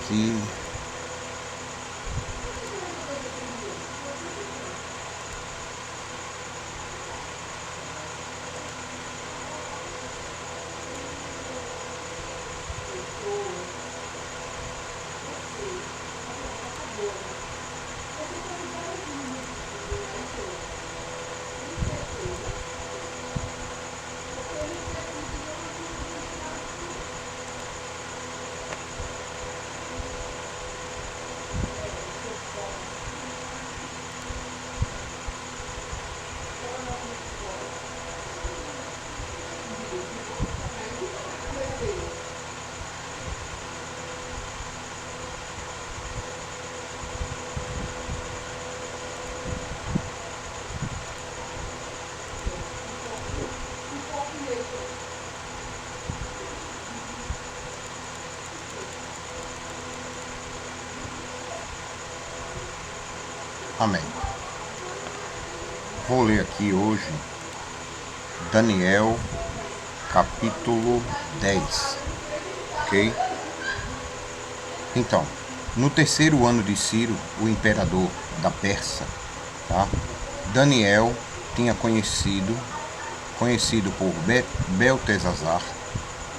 aqui. Amém. Vou ler aqui hoje Daniel capítulo 10, ok? Então, no terceiro ano de Ciro, o imperador da Pérsia, tá? Daniel tinha conhecido por Beltesazar,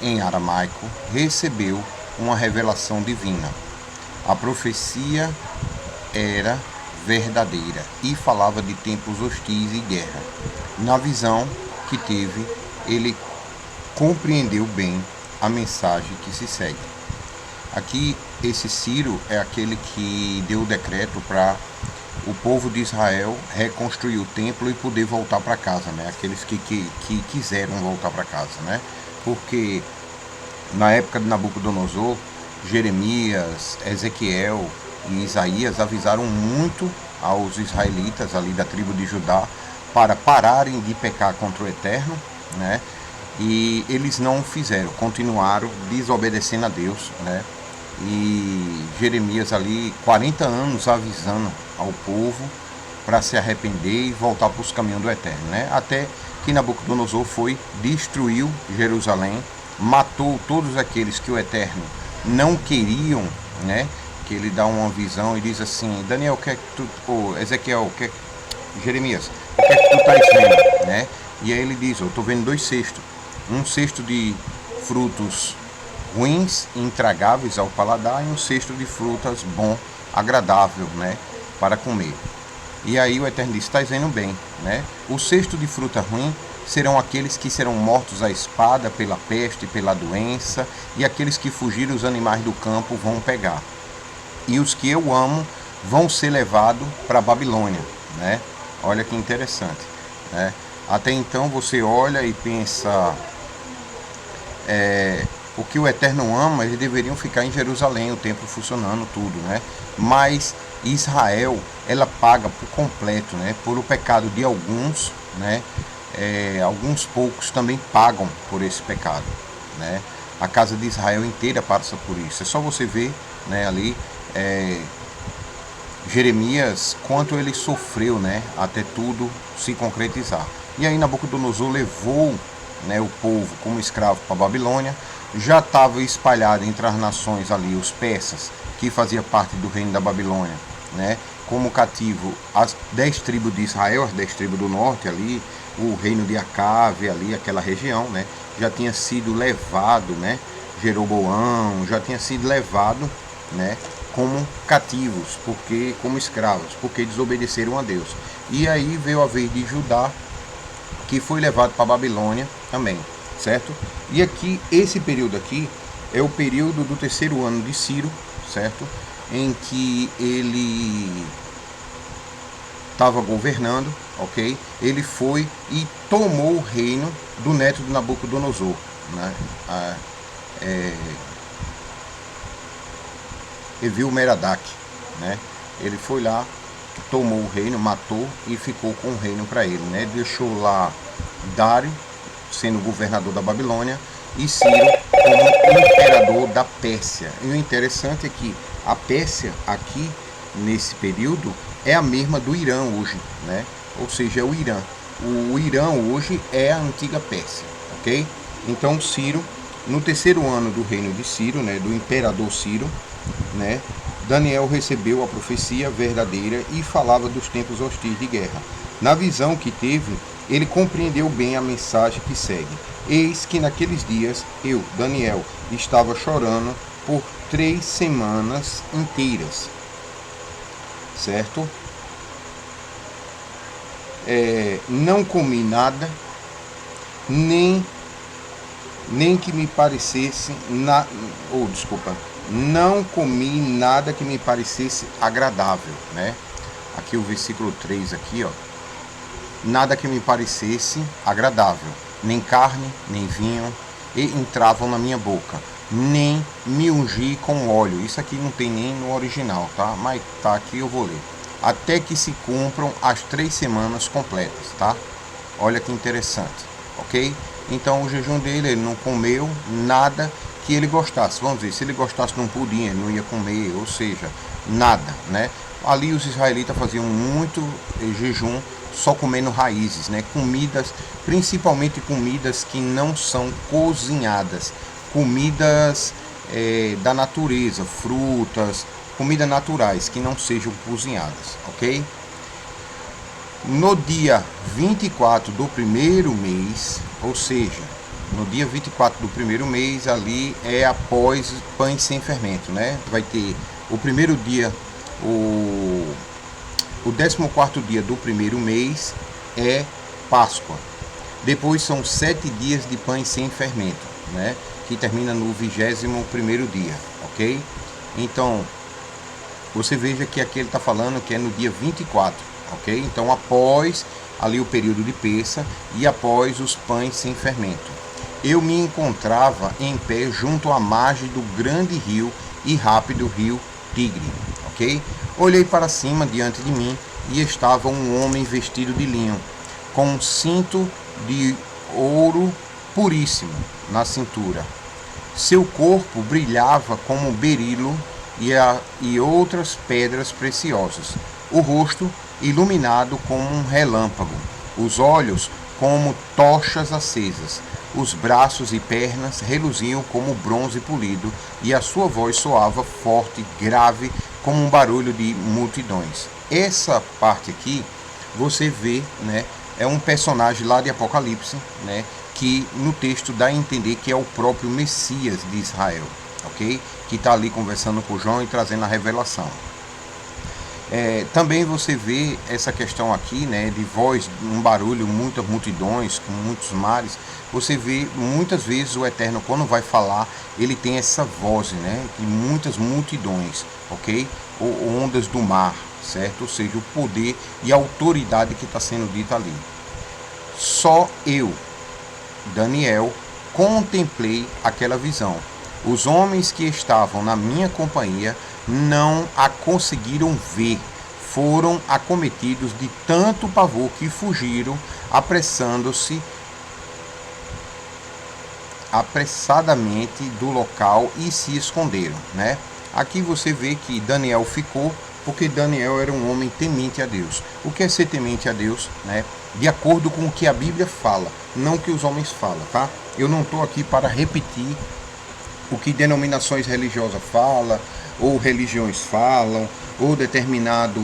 em aramaico, recebeu uma revelação divina. A profecia era verdadeira e falava de tempos hostis e guerra. Na visão que teve, ele compreendeu bem a mensagem que se segue. Aqui, esse Ciro é aquele que deu o decreto para o povo de Israel reconstruir o templo e poder voltar para casa, né? Aqueles que quiseram voltar para casa, né? Porque na época de Nabucodonosor, Jeremias, Ezequiel e Isaías avisaram muito aos israelitas ali da tribo de Judá para pararem de pecar contra o Eterno, né? E eles não fizeram, continuaram desobedecendo a Deus, né? E Jeremias ali 40 anos avisando ao povo para se arrepender e voltar para os caminhos do Eterno, né? Até que Nabucodonosor destruiu Jerusalém, matou todos aqueles que o Eterno não queriam, né? Que ele dá uma visão e diz assim: Daniel, o que é que tu, Ezequiel, Jeremias, o que é que tu estás vendo, né? E aí ele diz: eu estou vendo 2 cestos, um cesto de frutos ruins, intragáveis ao paladar, e um cesto de frutas bom, agradável, né, para comer. E aí o Eterno diz: estás vendo bem, né? O cesto de fruta ruim serão aqueles que serão mortos à espada, pela peste, pela doença, e aqueles que fugiram, os animais do campo vão pegar. E os que eu amo vão ser levados para a Babilônia, né? Olha que interessante, né? Até então você olha e pensa, o que o Eterno ama, eles deveriam ficar em Jerusalém, o templo funcionando, tudo, né? Mas Israel, ela paga por completo, né? Por o pecado de alguns, né? Alguns poucos também pagam por esse pecado, né? A casa de Israel inteira passa por isso. É só você ver, né, ali Jeremias, quanto ele sofreu, né, até tudo se concretizar. E aí Nabucodonosor levou, né, o povo como escravo para a Babilônia. Já estava espalhado entre as nações ali os persas, que fazia parte do reino da Babilônia, né, como cativo as 10 tribos de Israel, as 10 tribos do norte ali, o reino de Acabe ali, aquela região, né, já tinha sido levado, né, Jeroboão já tinha sido levado, né, como cativos, como escravos, porque desobedeceram a Deus. E aí veio a vez de Judá, que foi levado para a Babilônia também, certo? E aqui, esse período aqui, é o período do terceiro ano de Ciro, certo? Em que ele estava governando, ok? Ele foi e tomou o reino do neto de Nabucodonosor, né? Evil-Merodach, né? Ele foi lá, tomou o reino, matou e ficou com o reino para ele, né? Deixou lá Dário sendo governador da Babilônia e Ciro como imperador da Pérsia. E o interessante é que a Pérsia aqui nesse período é a mesma do Irã hoje, né? Ou seja, é o Irã. O Irã hoje é a antiga Pérsia, ok? Então Ciro, no terceiro ano do reino de Ciro, né, do imperador Ciro, né, Daniel recebeu a profecia verdadeira e falava dos tempos hostis de guerra. Na visão que teve, ele compreendeu bem a mensagem que segue. Eis que naqueles dias eu, Daniel, estava chorando por 3 semanas inteiras, certo? Não comi nada, nem que me parecesse não comi nada que me parecesse agradável, né? Aqui o versículo 3 aqui, ó. Nada que me parecesse agradável, nem carne, nem vinho entravam na minha boca, nem me ungi com óleo. Isso aqui não tem nem no original, tá? Mas tá aqui, eu vou ler. Até que se cumpram as 3 semanas completas, tá? Olha que interessante, ok? Então o jejum dele, ele não comeu nada que ele gostasse. Vamos dizer, se ele gostasse de um pudim, ele não ia comer, ou seja, nada, né? Ali os israelitas faziam muito jejum só comendo raízes, né? Comidas, principalmente comidas que não são cozinhadas, comidas da natureza, frutas, comidas naturais que não sejam cozinhadas, ok? No dia 24 do primeiro mês, ou seja, no dia 24 do primeiro mês, ali é após pães sem fermento, né? Vai ter o primeiro dia, o 14º dia do primeiro mês é Páscoa. Depois são 7 dias de pães sem fermento, né? Que termina no 21º dia, ok? Então, você veja que aqui ele está falando que é no dia 24, ok? Então, após ali o período de Pêssah e após os pães sem fermento. Eu me encontrava em pé junto à margem do grande rio e rápido rio Tigre, ok? Olhei para cima diante de mim e estava um homem vestido de linho, com um cinto de ouro puríssimo na cintura. Seu corpo brilhava como berilo e outras pedras preciosas. O rosto iluminado como um relâmpago, os olhos como tochas acesas, os braços e pernas reluziam como bronze polido, e a sua voz soava forte, grave, como um barulho de multidões. Essa parte aqui, você vê, né, é um personagem lá de Apocalipse, né, que no texto dá a entender que é o próprio Messias de Israel, ok? Que está ali conversando com João e trazendo a revelação. Também você vê essa questão aqui, né, de voz, um barulho, muitas multidões, com muitos mares. Você vê muitas vezes o Eterno, quando vai falar, ele tem essa voz, né, de muitas multidões, ok? Ou ondas do mar, certo? Ou seja, o poder e a autoridade que está sendo dita ali. Só eu, Daniel, contemplei aquela visão. Os homens que estavam na minha companhia não a conseguiram ver, foram acometidos de tanto pavor que fugiram, apressadamente do local e se esconderam, né? Aqui você vê que Daniel ficou, porque Daniel era um homem temente a Deus. O que é ser temente a Deus, né? De acordo com o que a Bíblia fala, não o que os homens falam, tá? Eu não estou aqui para repetir o que denominações religiosas falam, ou religiões falam, ou determinado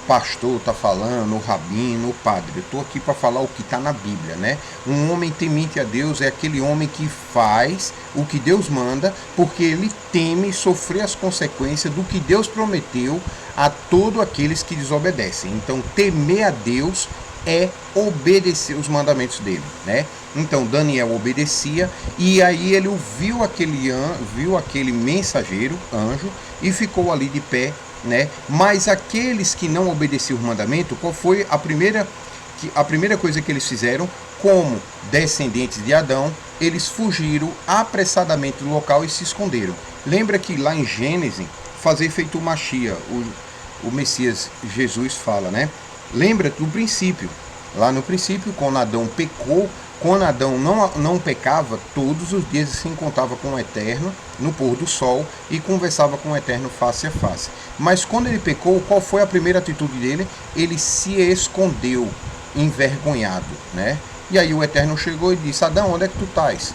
pastor está falando, o rabino, o padre. Eu estou aqui para falar o que está na Bíblia, né? Um homem temente a Deus é aquele homem que faz o que Deus manda, porque ele teme sofrer as consequências do que Deus prometeu a todos aqueles que desobedecem. Então, temer a Deus é obedecer os mandamentos dele, né? Então Daniel obedecia, e aí ele viu aquele mensageiro, anjo, e ficou ali de pé, né? Mas aqueles que não obedeciam o mandamento, qual foi a primeira coisa que eles fizeram? Como descendentes de Adão, eles fugiram apressadamente do local e se esconderam. Lembra que lá em Gênesis, fazer feito o Machia, o Messias Jesus fala, né? Lembra do princípio. Lá no princípio, quando Adão pecou, quando Adão não pecava, todos os dias se encontrava com o Eterno no pôr do sol e conversava com o Eterno face a face. Mas quando ele pecou, qual foi a primeira atitude dele? Ele se escondeu, envergonhado, né? E aí o Eterno chegou e disse: Adão, onde é que tu estás?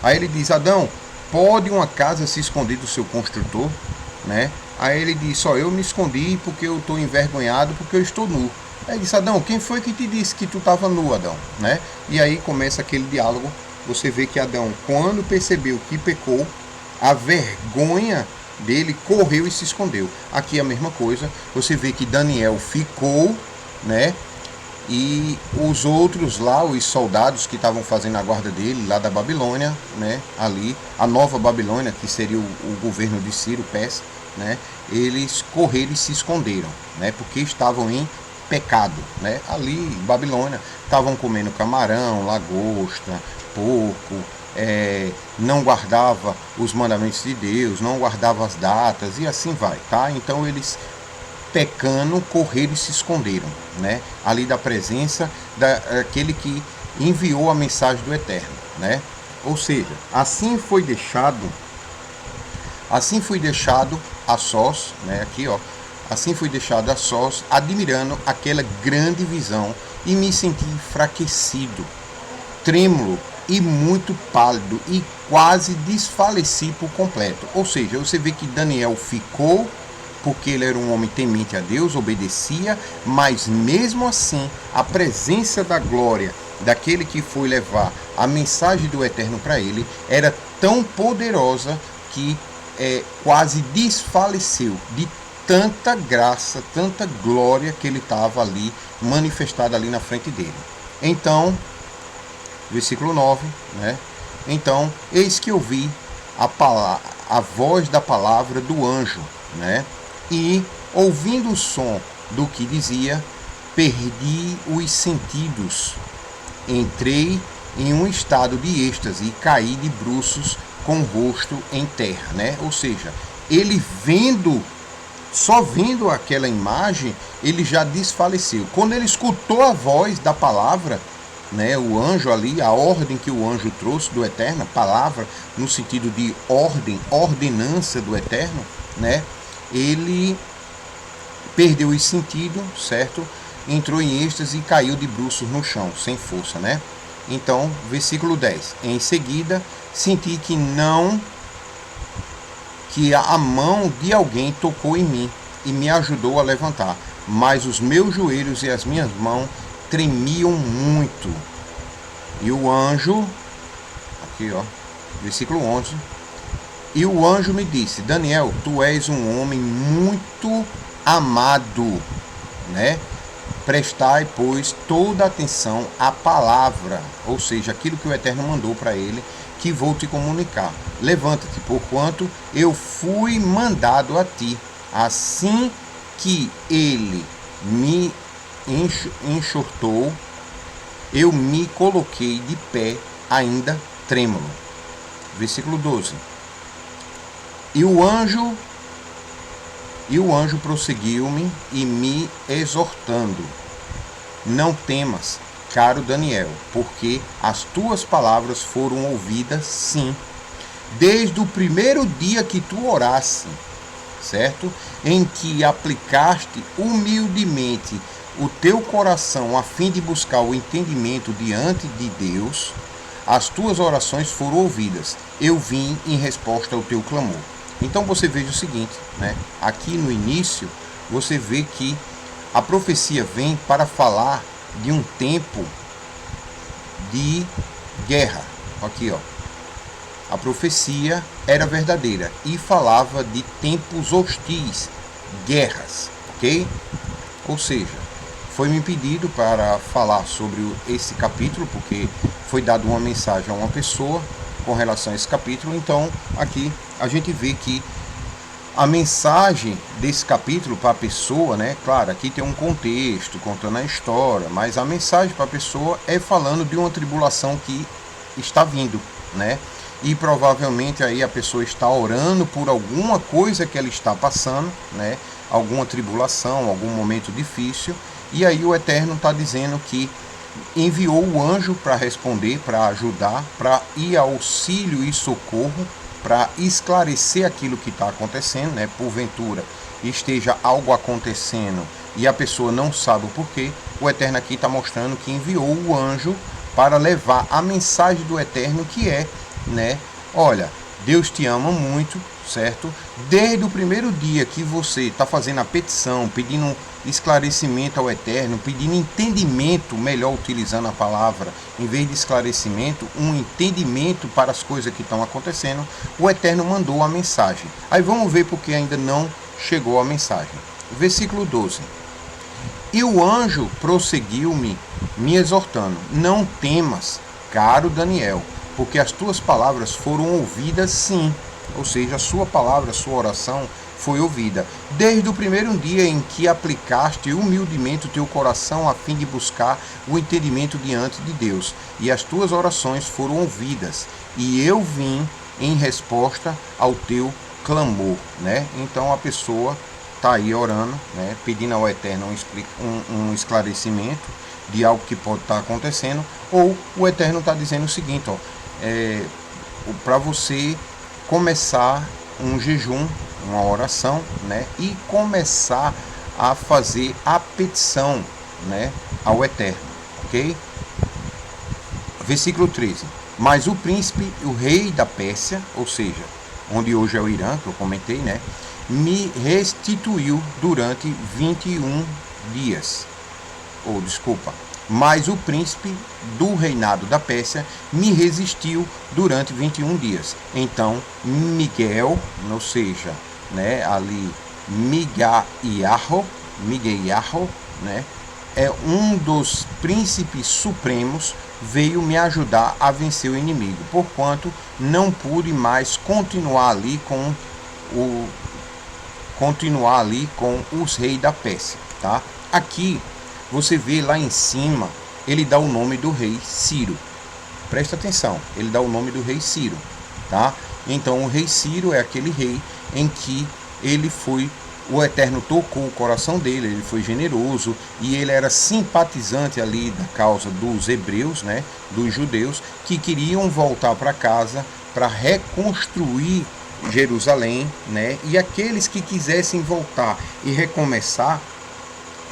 Aí ele diz: Adão, pode uma casa se esconder do seu construtor, né? Aí ele disse, ó, eu me escondi porque eu estou envergonhado, porque eu estou nu. Aí ele disse, Adão, quem foi que te disse que tu estava nu, Adão? Né? E aí começa aquele diálogo. Você vê que Adão, quando percebeu que pecou, a vergonha dele correu e se escondeu. Aqui é a mesma coisa. Você vê que Daniel ficou, né? E os outros lá, os soldados que estavam fazendo a guarda dele, lá da Babilônia, né? Ali, a nova Babilônia, que seria o governo de Ciro, Persa, né? Eles correram e se esconderam, né? Porque estavam em pecado, né? Ali, Babilônia, estavam comendo camarão, lagosta, porco, não guardava os mandamentos de Deus, não guardava as datas e assim vai, tá? Então eles, pecando, correram e se esconderam, né? Ali da presença daquele que enviou a mensagem do Eterno, né? Ou seja, assim foi deixado a sós, né? Aqui, ó, assim fui deixado a sós, admirando aquela grande visão, e me senti enfraquecido, trêmulo e muito pálido, e quase desfaleci por completo. Ou seja, você vê que Daniel ficou porque ele era um homem temente a Deus, obedecia, mas mesmo assim a presença da glória daquele que foi levar a mensagem do Eterno para ele era tão poderosa que quase desfaleceu de tanta graça, tanta glória que ele estava ali manifestada ali na frente dele. Então, versículo 9, né? Então, eis que ouvi a voz da palavra do anjo, né? E, ouvindo o som do que dizia, perdi os sentidos. Entrei em um estado de êxtase e caí de bruços com o rosto em terra, né? Ou seja, ele só vendo aquela imagem, ele já desfaleceu. Quando ele escutou a voz da palavra, né, o anjo ali, a ordem que o anjo trouxe do Eterno, palavra no sentido de ordem, ordenança do Eterno, né? Ele perdeu o sentido, certo? Entrou em êxtase e caiu de bruços no chão, sem força, né? Então, versículo 10. Em seguida, senti que a mão de alguém tocou em mim e me ajudou a levantar, mas os meus joelhos e as minhas mãos tremiam muito. E o anjo, aqui ó, versículo 11, e o anjo me disse, Daniel, tu és um homem muito amado, né? Prestai, pois, toda atenção à palavra, ou seja, aquilo que o Eterno mandou para ele, que vou te comunicar. Levanta-te, porquanto eu fui mandado a ti. Assim que ele me enxortou, eu me coloquei de pé, ainda trêmulo. Versículo 12. E o anjo prosseguiu-me e me exortando, não temas, caro Daniel, porque as tuas palavras foram ouvidas, sim, desde o primeiro dia que tu oraste, certo? Em que aplicaste humildemente o teu coração a fim de buscar o entendimento diante de Deus, as tuas orações foram ouvidas. Eu vim em resposta ao teu clamor. Então você veja o seguinte, né? Aqui no início você vê que a profecia vem para falar de um tempo de guerra. Aqui, ó. A profecia era verdadeira e falava de tempos hostis, guerras, ok? Ou seja, foi-me pedido para falar sobre esse capítulo, porque foi dada uma mensagem a uma pessoa com relação a esse capítulo. Então, aqui a gente vê que a mensagem desse capítulo para a pessoa, né? Claro, aqui tem um contexto, contando a história, mas a mensagem para a pessoa é falando de uma tribulação que está vindo, né? E provavelmente aí a pessoa está orando por alguma coisa que ela está passando, né? Alguma tribulação, algum momento difícil. E aí o Eterno está dizendo que enviou o anjo para responder, para ajudar, para ir ao auxílio e socorro, para esclarecer aquilo que está acontecendo, né? Porventura esteja algo acontecendo e a pessoa não sabe o porquê. O Eterno aqui está mostrando que enviou o anjo para levar a mensagem do Eterno, que é, né? Olha, Deus te ama muito, certo? Desde o primeiro dia que você está fazendo a petição, pedindo esclarecimento ao Eterno, pedindo entendimento, melhor utilizando a palavra, em vez de esclarecimento, um entendimento para as coisas que estão acontecendo, o Eterno mandou a mensagem. Aí vamos ver porque ainda não chegou a mensagem. Versículo 12. E o anjo prosseguiu-me, me exortando: não temas, caro Daniel, porque as tuas palavras foram ouvidas sim. Ou seja, a sua palavra, a sua oração foi ouvida. Desde o primeiro dia em que aplicaste humildemente o teu coração a fim de buscar o entendimento diante de Deus. E as tuas orações foram ouvidas. E eu vim em resposta ao teu clamor, né? Então a pessoa está aí orando, né? Pedindo ao Eterno um esclarecimento de algo que pode estar acontecendo. Ou o Eterno está dizendo o seguinte, ó, para você começar um jejum, uma oração, né? E começar a fazer a petição, né? Ao Eterno, ok? Versículo 13. Mas o príncipe, o rei da Pérsia, ou seja, onde hoje é o Irã, que eu comentei, né? Me restituiu durante 21 dias. Mas o príncipe do reinado da Pérsia me resistiu durante 21 dias. Então, Miguel, ou seja, né, ali Migueiarro, né, é um dos príncipes supremos, veio me ajudar a vencer o inimigo, porquanto não pude mais continuar ali com os reis da Pérsia, tá? Aqui você vê lá em cima, ele dá o nome do rei Ciro. Presta atenção, ele dá o nome do rei Ciro, tá? Então o rei Ciro é aquele rei em que o Eterno tocou o coração dele, ele foi generoso e ele era simpatizante ali da causa dos hebreus, né, dos judeus, que queriam voltar para casa para reconstruir Jerusalém, né, e aqueles que quisessem voltar e recomeçar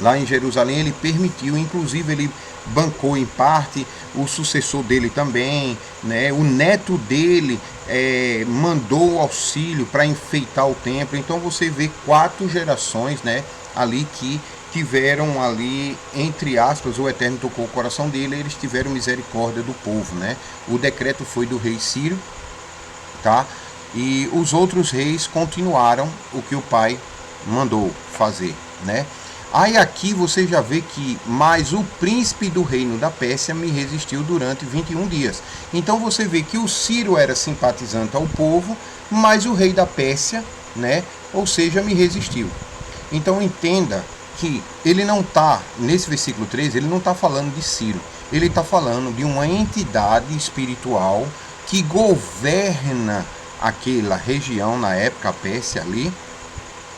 lá em Jerusalém, ele permitiu, inclusive ele bancou em parte o sucessor dele também, né? O neto dele mandou auxílio para enfeitar o templo. Então você vê 4 gerações, né, ali que tiveram ali, entre aspas, o Eterno tocou o coração dele, eles tiveram misericórdia do povo, né? O decreto foi do rei Ciro, tá? E os outros reis continuaram o que o pai mandou fazer, né? Aí aqui você já vê que mais o príncipe do reino da Pérsia me resistiu durante 21 dias. Então você vê que o Ciro era simpatizante ao povo, mas o rei da Pérsia, né, ou seja, me resistiu. Então entenda que ele não está, nesse versículo 13, ele não está falando de Ciro. Ele está falando de uma entidade espiritual que governa aquela região, na época, a Pérsia ali,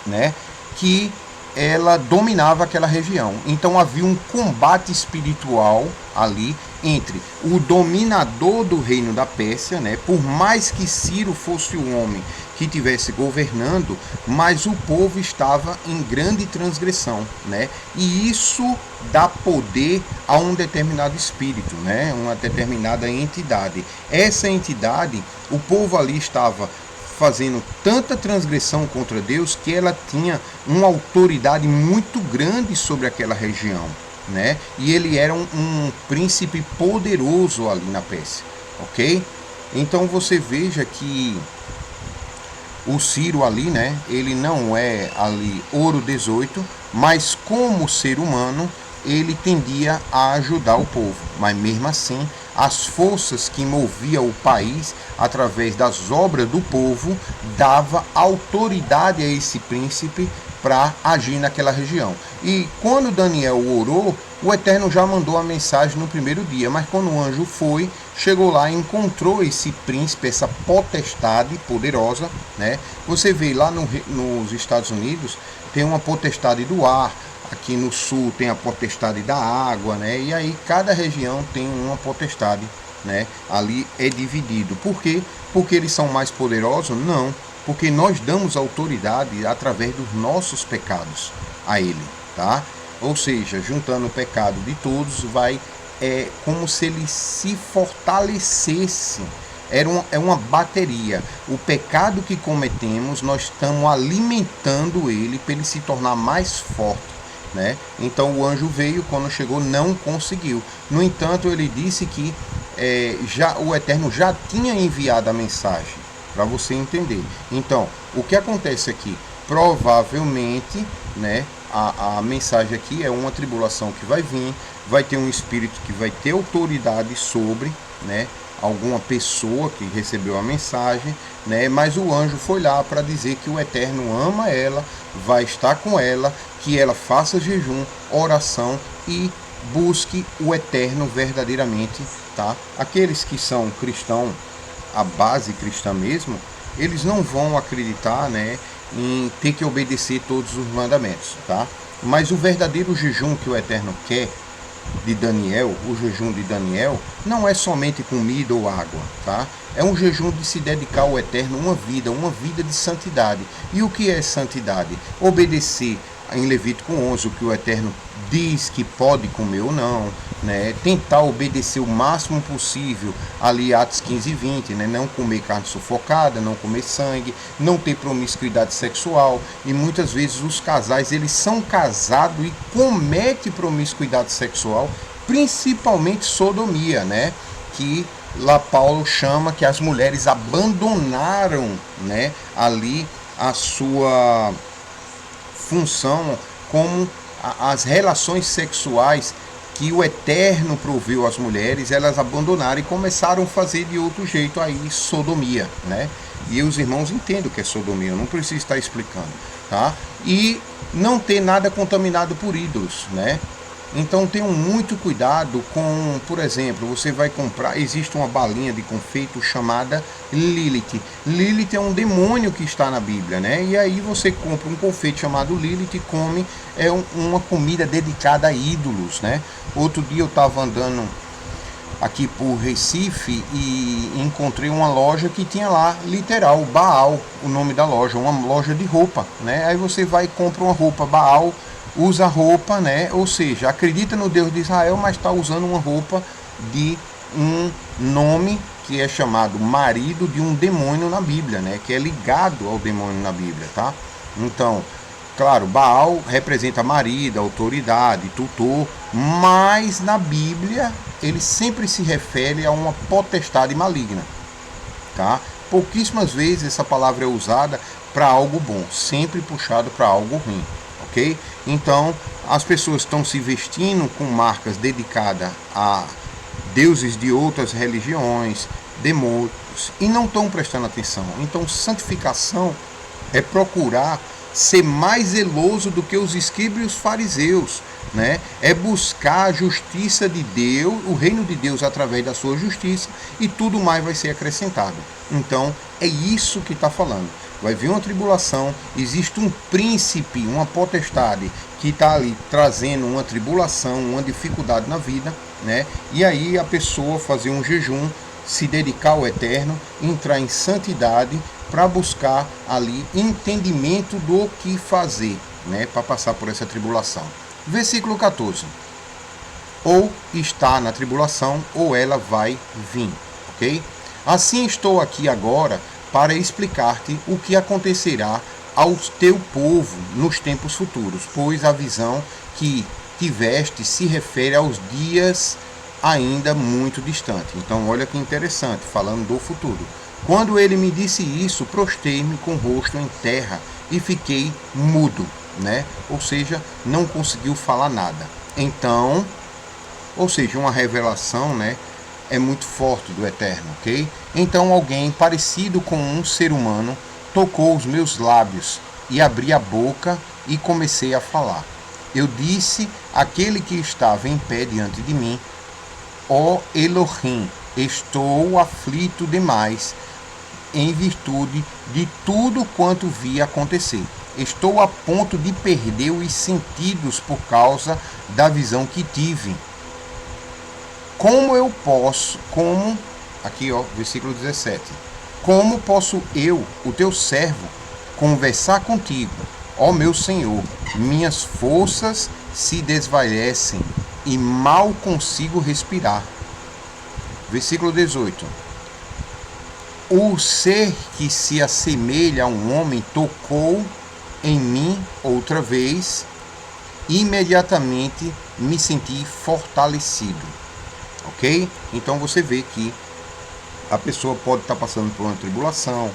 né, que ela dominava aquela região. Então havia um combate espiritual ali entre o dominador do reino da Pérsia, né? Por mais que Ciro fosse o homem que estivesse governando, mas o povo estava em grande transgressão, né? E isso dá poder a um determinado espírito, né? Uma determinada entidade. Essa entidade, o povo ali estava fazendo tanta transgressão contra Deus que ela tinha uma autoridade muito grande sobre aquela região, né? E ele era um príncipe poderoso ali na Pérsia, ok? Então você veja que o Ciro ali, né? Ele não é ali ouro 18, mas como ser humano ele tendia a ajudar o povo, mas mesmo assim as forças que moviam o país através das obras do povo dava autoridade a esse príncipe para agir naquela região. E quando Daniel orou, o Eterno já mandou a mensagem no primeiro dia, mas quando o anjo foi, chegou lá e encontrou esse príncipe, essa potestade poderosa, né? Você vê lá nos Estados Unidos, tem uma potestade do ar, aqui no sul tem a potestade da água, né? E aí cada região tem uma potestade, né? Ali é dividido. Por quê? Porque eles são mais poderosos? Não. Porque nós damos autoridade através dos nossos pecados a ele, tá? Ou seja, juntando o pecado de todos, vai como se ele se fortalecesse É uma bateria. O pecado que cometemos, nós estamos alimentando ele para ele se tornar mais forte, né? Então o anjo veio, quando chegou não conseguiu. No entanto, ele disse que o Eterno já tinha enviado a mensagem, para você entender. Então, o que acontece aqui? Provavelmente, né, a mensagem aqui é uma tribulação que vai vir, vai ter um espírito que vai ter autoridade sobre, né, alguma pessoa que recebeu a mensagem, né, mas o anjo foi lá para dizer que o Eterno ama ela, vai estar com ela, que ela faça jejum, oração e busque o Eterno verdadeiramente, tá? Aqueles que são cristãos, a base cristã mesmo, eles não vão acreditar, né, em ter que obedecer todos os mandamentos, tá? Mas o verdadeiro jejum que o Eterno quer de Daniel, o jejum de Daniel, não é somente comida ou água, tá? É um jejum de se dedicar ao Eterno uma vida de santidade. E o que é santidade? Obedecer em Levítico 11 o que o Eterno diz que pode comer ou não, né? Tentar obedecer o máximo possível ali Atos 15 e 20, né? Não comer carne sufocada, não comer sangue, não ter promiscuidade sexual. E muitas vezes os casais, eles são casados e cometem promiscuidade sexual, principalmente sodomia, né? Que lá Paulo chama que as mulheres abandonaram, né, ali a sua função como as relações sexuais que o Eterno proveu às mulheres, elas abandonaram e começaram a fazer de outro jeito aí sodomia, né? E os irmãos entendem o que é sodomia, eu não preciso estar explicando, tá? E não ter nada contaminado por ídolos, né? Então tenham muito cuidado com, por exemplo, você vai comprar, existe uma balinha de confeito chamada Lilith. Lilith é um demônio que está na Bíblia, né? E aí você compra um confeito chamado Lilith e come, uma comida dedicada a ídolos, né? Outro dia eu estava andando aqui por Recife e encontrei uma loja que tinha lá, literal, Baal, o nome da loja, uma loja de roupa, né? Aí você vai e compra uma roupa Baal, usa roupa, né? Ou seja, acredita no Deus de Israel, mas está usando uma roupa de um nome que é chamado marido de um demônio na Bíblia, né? Que é ligado ao demônio na Bíblia, tá? Então, claro, Baal representa marido, autoridade, tutor, mas na Bíblia ele sempre se refere a uma potestade maligna, tá? Pouquíssimas vezes essa palavra é usada para algo bom, sempre puxado para algo ruim. Okay? Então, as pessoas estão se vestindo com marcas dedicadas a deuses de outras religiões, demônios, e não estão prestando atenção. Então, santificação é procurar ser mais zeloso do que os escribas e os fariseus, né? É buscar a justiça de Deus, o reino de Deus através da sua justiça, e tudo mais vai ser acrescentado. Então, é isso que está falando. Vai vir uma tribulação, existe um príncipe, uma potestade que está ali trazendo uma tribulação, uma dificuldade na vida, né? E aí a pessoa fazer um jejum, se dedicar ao Eterno, entrar em santidade para buscar ali entendimento do que fazer, né? Para passar por essa tribulação. Versículo 14. Ou está na tribulação, ou ela vai vir, ok? Assim estou aqui agora para explicar-te o que acontecerá ao teu povo nos tempos futuros, pois a visão que tiveste se refere aos dias ainda muito distantes. Então, olha que interessante, falando do futuro. Quando ele me disse isso, prostei-me com o rosto em terra e fiquei mudo, né? Ou seja, não conseguiu falar nada. Então, ou seja, uma revelação, né? É muito forte do Eterno, ok? Então alguém parecido com um ser humano tocou os meus lábios e abri a boca e comecei a falar. Eu disse àquele que estava em pé diante de mim: ó Elohim, estou aflito demais em virtude de tudo quanto vi acontecer. Estou a ponto de perder os sentidos por causa da visão que tive. Aqui ó, versículo 17. Como posso eu, o teu servo, conversar contigo, ó meu Senhor? Minhas forças se desvanecem e mal consigo respirar. Versículo 18. O ser que se assemelha a um homem tocou em mim outra vez. Imediatamente me senti fortalecido. Ok? Então você vê que a pessoa pode estar passando por uma tribulação,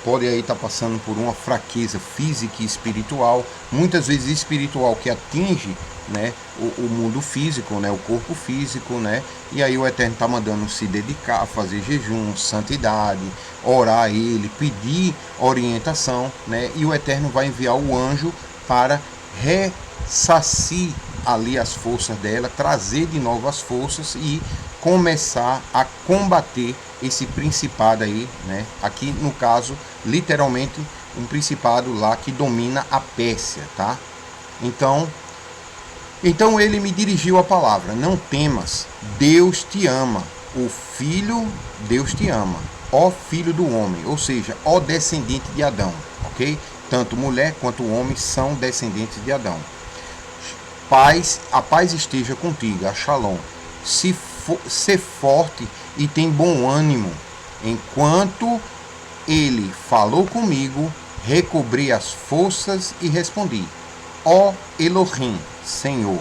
pode aí estar passando por uma fraqueza física e espiritual, muitas vezes espiritual, que atinge, né, o mundo físico, né, o corpo físico, né, e aí o Eterno está mandando se dedicar a fazer jejum, santidade, orar a Ele, pedir orientação, né, e o Eterno vai enviar o anjo para ressarcir ali as forças dela, trazer de novo as forças e começar a combater esse principado aí, né? Aqui no caso, literalmente, um principado lá que domina a Pérsia, tá? Então ele me dirigiu a palavra: não temas, Deus te ama, o Filho, Deus te ama, ó Filho do homem, ou seja, ó descendente de Adão, ok? Tanto mulher quanto homem são descendentes de Adão. A paz esteja contigo, a Shalom. Ser forte e tem bom ânimo. Enquanto ele falou comigo, recobrei as forças e respondi: ó Elohim, Senhor,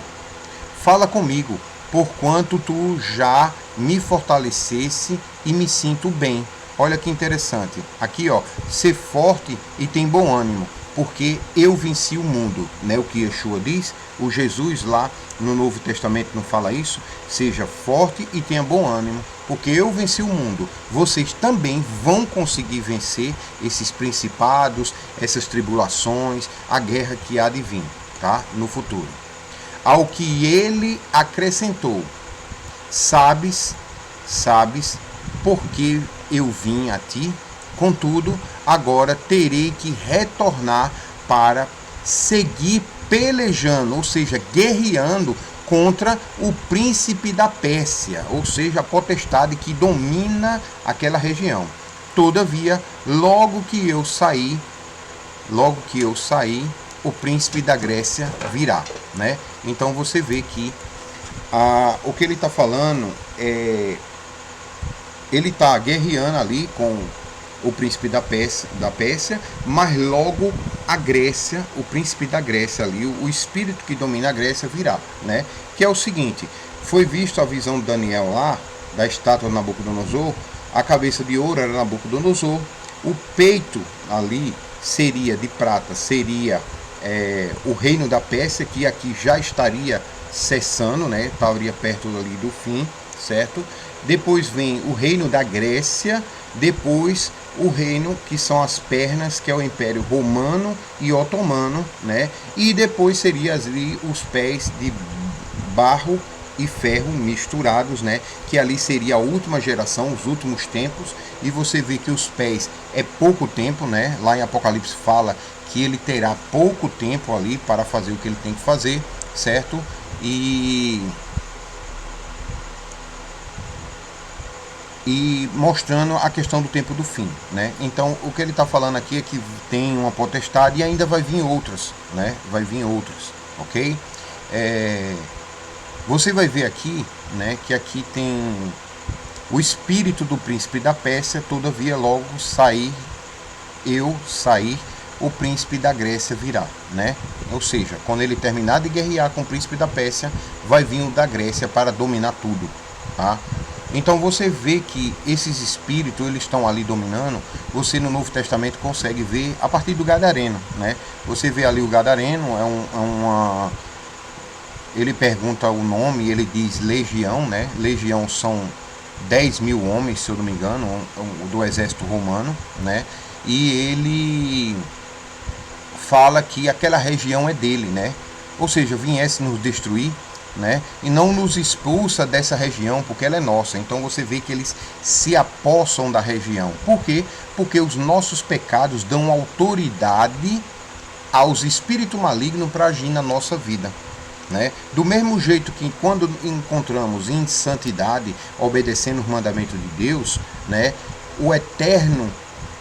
fala comigo, porquanto tu já me fortalecesse e me sinto bem. Olha que interessante. Aqui, ó, ser forte e tem bom ânimo, porque eu venci o mundo, né? O que Yeshua diz, o Jesus lá no Novo Testamento não fala isso? Seja forte e tenha bom ânimo, porque eu venci o mundo. Vocês também vão conseguir vencer esses principados, essas tribulações, a guerra que há de vir, tá? No futuro. Ao que ele acrescentou: sabes porque eu vim a ti, contudo, agora terei que retornar para seguir pelejando, ou seja, guerreando contra o príncipe da Pérsia, ou seja, a potestade que domina aquela região. Todavia, logo que eu sair, o príncipe da Grécia virá, né? Então você vê que o que ele está falando é, ele está guerreando ali com o príncipe da Pérsia, mas logo a Grécia, o príncipe da Grécia ali, o espírito que domina a Grécia virá, né? Que é o seguinte: foi visto a visão de Daniel lá, da estátua de Nabucodonosor, a cabeça de ouro era Nabucodonosor, o peito ali seria de prata, seria o reino da Pérsia, que aqui já estaria cessando, né? Estaria perto ali do fim, certo? Depois vem o reino da Grécia, depois o reino que são as pernas, que é o Império Romano e Otomano, né? E depois seria ali os pés de barro e ferro misturados, né? Que ali seria a última geração, os últimos tempos. E você vê que os pés é pouco tempo, né? Lá em Apocalipse fala que ele terá pouco tempo ali para fazer o que ele tem que fazer, certo? E mostrando a questão do tempo do fim, né? Então o que ele está falando aqui é que tem uma potestade e ainda vai vir outras, né? Vai vir outras, ok? Você vai ver aqui, né? Que aqui tem o espírito do príncipe da Pérsia, todavia logo sair, o príncipe da Grécia virá, né? Ou seja, quando ele terminar de guerrear com o príncipe da Pérsia, vai vir o da Grécia para dominar tudo, tá? Então você vê que esses espíritos, eles estão ali dominando. Você no Novo Testamento consegue ver a partir do Gadareno, né? Você vê ali o Gadareno, ele pergunta o nome, ele diz legião, né? Legião são 10 mil homens, se eu não me engano, do exército romano, né? E ele fala que aquela região é dele, né? Ou seja, viesse nos destruir, né? E não nos expulsa dessa região, porque ela é nossa. Então você vê que eles se apossam da região. Por quê? Porque os nossos pecados dão autoridade aos espíritos malignos para agir na nossa vida, né? Do mesmo jeito que quando encontramos em santidade, obedecendo os mandamentos de Deus, né? O Eterno,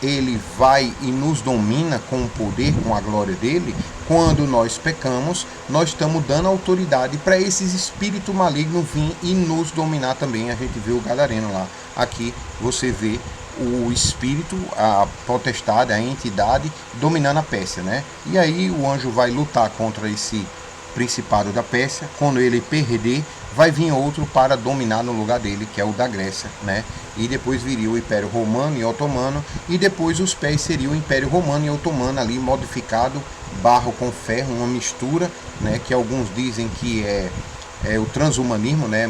ele vai e nos domina com o poder, com a glória dele. Quando nós pecamos, nós estamos dando autoridade para esses espíritos malignos vir e nos dominar também. A gente vê o Gadareno lá. Aqui você vê o espírito, a potestade, a entidade dominando a Pérsia, né? E aí o anjo vai lutar contra esse principado da Pérsia. Quando ele perder, vai vir outro para dominar no lugar dele, que é o da Grécia, né? E depois viria o Império Romano e Otomano, e depois os pés seriam o Império Romano e Otomano ali modificado, barro com ferro, uma mistura, né? Que alguns dizem que é o transhumanismo, né?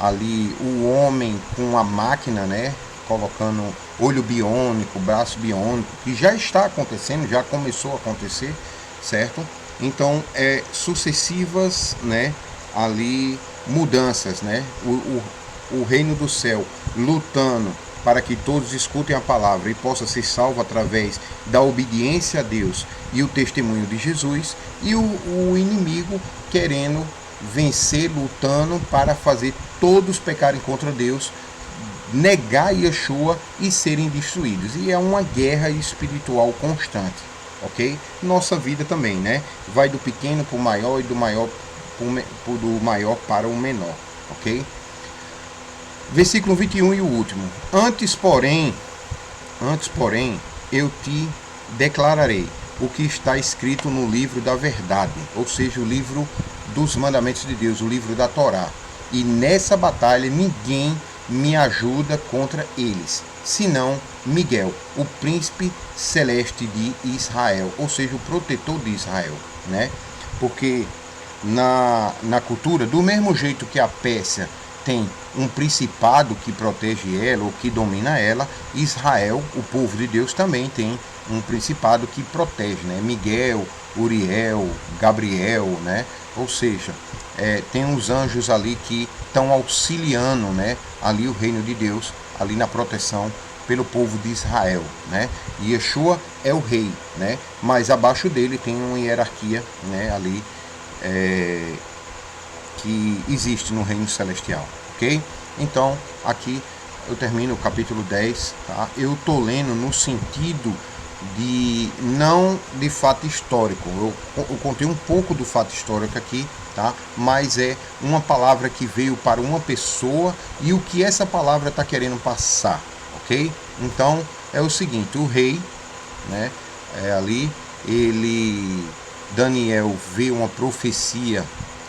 Ali o homem com a máquina, né? Colocando olho biônico, braço biônico, que já está acontecendo, já começou a acontecer, certo? Então, sucessivas, né, ali mudanças, né? O reino do céu lutando para que todos escutem a palavra e possa ser salvo através da obediência a Deus e o testemunho de Jesus, e o inimigo querendo vencer, lutando para fazer todos pecarem contra Deus, negar Yeshua e serem destruídos. E é uma guerra espiritual constante, ok? Nossa vida também, né? Vai do pequeno para o maior e do maior para o menor, ok? Versículo 21 e o último. Antes, porém, eu te declararei o que está escrito no livro da verdade, ou seja, o livro dos mandamentos de Deus, o livro da Torá. E nessa batalha ninguém me ajuda contra eles, senão Miguel, o príncipe celeste de Israel, ou seja, o protetor de Israel, né? Porque na cultura, do mesmo jeito que a Pérsia tem um principado que protege ela ou que domina ela, Israel, o povo de Deus, também tem um principado que protege, né? Miguel, Uriel, Gabriel, né? Ou seja, tem uns anjos ali que estão auxiliando, né? Ali o reino de Deus, ali na proteção pelo povo de Israel, né? E Yeshua é o rei, né? Mas abaixo dele tem uma hierarquia, né? Ali que existe no reino celestial, ok? Então, aqui eu termino o capítulo 10, tá? Eu tô lendo no sentido de não de fato histórico. Eu contei um pouco do fato histórico aqui, tá? Mas é uma palavra que veio para uma pessoa e o que essa palavra está querendo passar, ok? Então é o seguinte: o rei, né? Ali Daniel vê uma profecia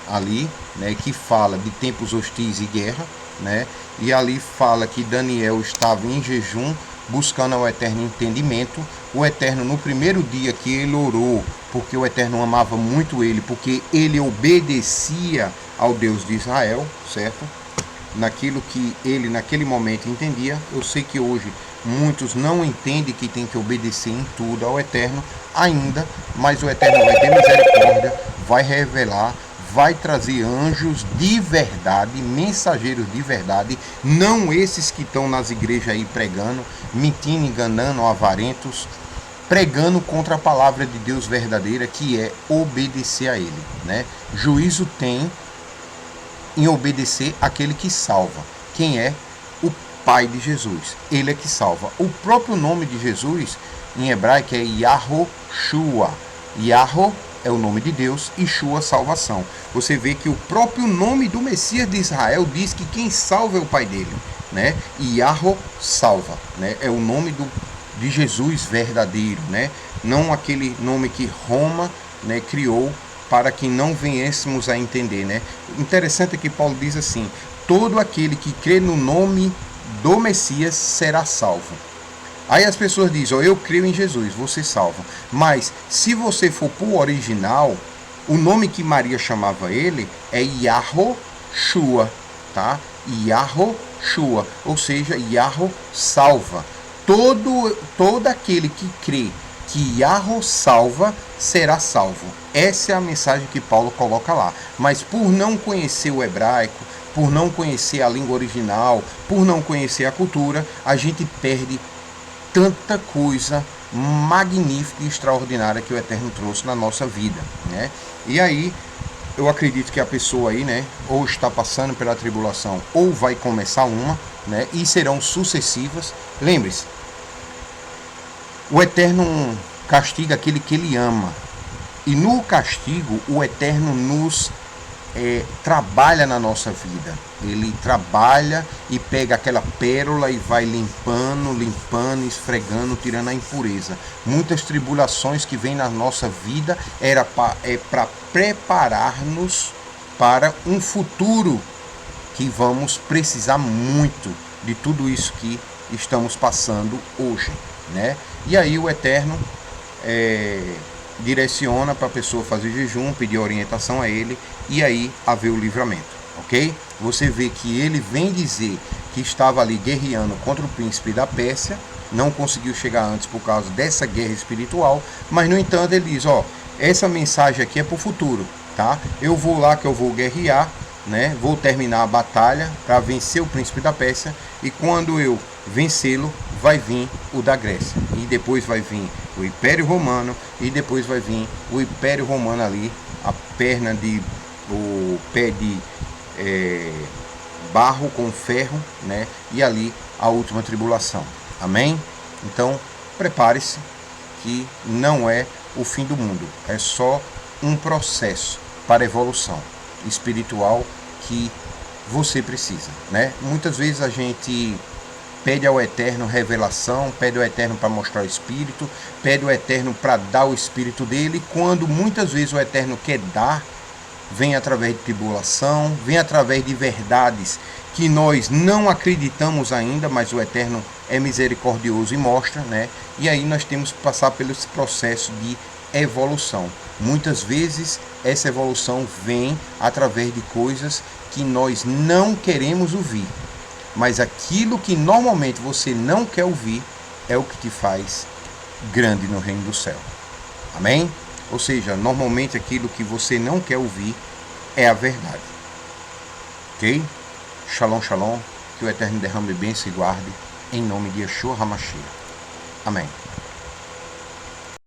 ali, né? Que fala de tempos hostis e guerra, né? E ali fala que Daniel estava em jejum, buscando ao Eterno entendimento. O Eterno, no primeiro dia que ele orou, porque o Eterno amava muito ele, porque ele obedecia ao Deus de Israel, certo? Naquilo que ele naquele momento entendia. Eu sei que hoje muitos não entendem que tem que obedecer em tudo ao Eterno ainda, mas o Eterno vai ter misericórdia, vai revelar, vai trazer anjos de verdade, mensageiros de verdade, não esses que estão nas igrejas aí pregando, mentindo, enganando, avarentos, pregando contra a palavra de Deus verdadeira, que é obedecer a ele, né? Juízo tem em obedecer aquele que salva. Quem é? O Pai de Jesus. Ele é que salva. O próprio nome de Jesus em hebraico é Yahoshua. Yahô é o nome de Deus e Shua, salvação. Você vê que o próprio nome do Messias de Israel diz que quem salva é o Pai dele, né? E Yahô salva, né? É o nome de Jesus verdadeiro, né? Não aquele nome que Roma, né, criou para que não venhamos a entender, né? Interessante é que Paulo diz assim: todo aquele que crê no nome do Messias será salvo. Aí as pessoas dizem: eu creio em Jesus, você salva. Mas se você for para o original, o nome que Maria chamava ele é Yahoshua, tá? Yahoshua, ou seja, Yahô salva. Todo aquele que crê que Yahô salva será salvo. Essa é a mensagem que Paulo coloca lá. Mas por não conhecer o hebraico, por não conhecer a língua original, por não conhecer a cultura, a gente perde tanta coisa magnífica e extraordinária que o Eterno trouxe na nossa vida, né? E aí, eu acredito que a pessoa aí, né, ou está passando pela tribulação, ou vai começar uma, né, e serão sucessivas. Lembre-se, o Eterno castiga aquele que ele ama. E no castigo, o Eterno nos trabalha na nossa vida. Ele trabalha e pega aquela pérola e vai limpando, esfregando, tirando a impureza. Muitas tribulações que vêm na nossa vida para preparar-nos para um futuro que vamos precisar muito de tudo isso que estamos passando hoje, né? E aí o Eterno direciona para a pessoa fazer jejum, pedir orientação a ele e aí haver o livramento, ok? Você vê que ele vem dizer que estava ali guerreando contra o príncipe da Pérsia, não conseguiu chegar antes por causa dessa guerra espiritual, mas no entanto ele diz, ó, essa mensagem aqui é para o futuro, tá? Eu vou lá que eu vou guerrear, né? Vou terminar a batalha para vencer o príncipe da Pérsia e quando eu vencê-lo vai vir o da Grécia e depois vai vir o Império Romano e depois vai vir o Império Romano ali, o pé de barro com ferro, né? E ali a última tribulação. Amém? Então prepare-se que não é o fim do mundo, é só um processo para evolução espiritual que você precisa, né? Muitas vezes a gente pede ao Eterno revelação, pede ao Eterno para mostrar o Espírito, pede ao Eterno para dar o Espírito dele, quando muitas vezes o Eterno quer dar, vem através de tribulação, vem através de verdades que nós não acreditamos ainda, mas o Eterno é misericordioso e mostra, né? E aí nós temos que passar pelo esse processo de evolução. Muitas vezes essa evolução vem através de coisas que nós não queremos ouvir, mas aquilo que normalmente você não quer ouvir é o que te faz grande no reino do céu. Amém? Ou seja, normalmente aquilo que você não quer ouvir é a verdade. Ok? Shalom, shalom. Que o Eterno derrame bênção e guarde em nome de Yeshua HaMashiach. Amém.